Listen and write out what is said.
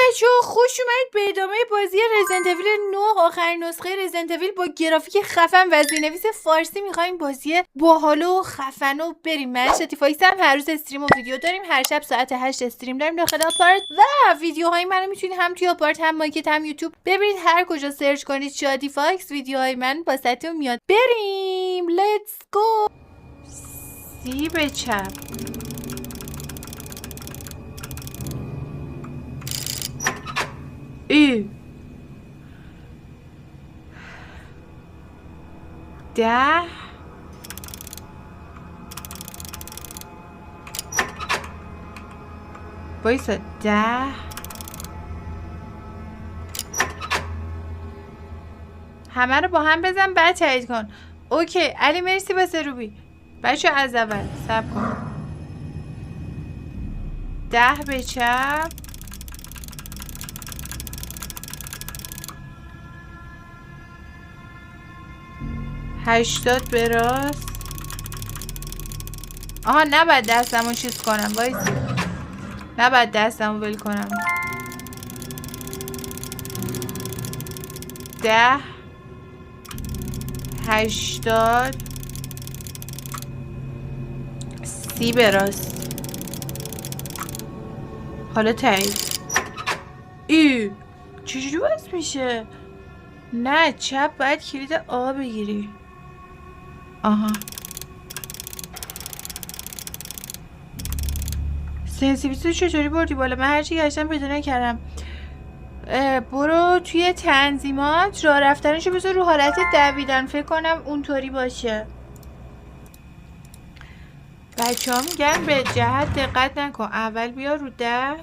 بچه‌ها خوش اومدید به ادامه بازی رزیدنت اویل 9 آخرین نسخه رزیدنت اویل با گرافیک خفن و زیرنویس فارسی. می‌خوایم بازی باحال و خفن رو بریم. من شتیفایس هم هر روز استریم و ویدیو داریم. هر شب ساعت 8 استریم داریم داخل آپارت و ویدیوهای منو میتونید هم توی آپارت هم ماکت هم یوتیوب ببینید. هر کجا سرچ کنید شادی فاکس ویدیوهای من واسهتون میاد. بریم لیتس گو. سی به چپ ای 10 وایسا 10 همه رو با هم بزن بعد تایید کن. اوکی علی مرسی واسه روبی. بچه از اول صبر کن. 10 به چپ 80 به راست. آها نباید دستمو چیز کنم. وایسی نباید دستمو ول کنم. 10 80 30 به راست. حالا تایید. ای چجوری باز میشه؟ نه چپ باید کلید آ بگیری. آها سنسیتیویتی چطوری بردی بالا؟ من هرچی گشتم پیدا نکردم. برو توی تنظیمات راه رفتنشو بذار رو حالت دویدن. فکر کنم اونطوری باشه. بچه ها میگن به جهت دقت نکن. اول بیا رو 10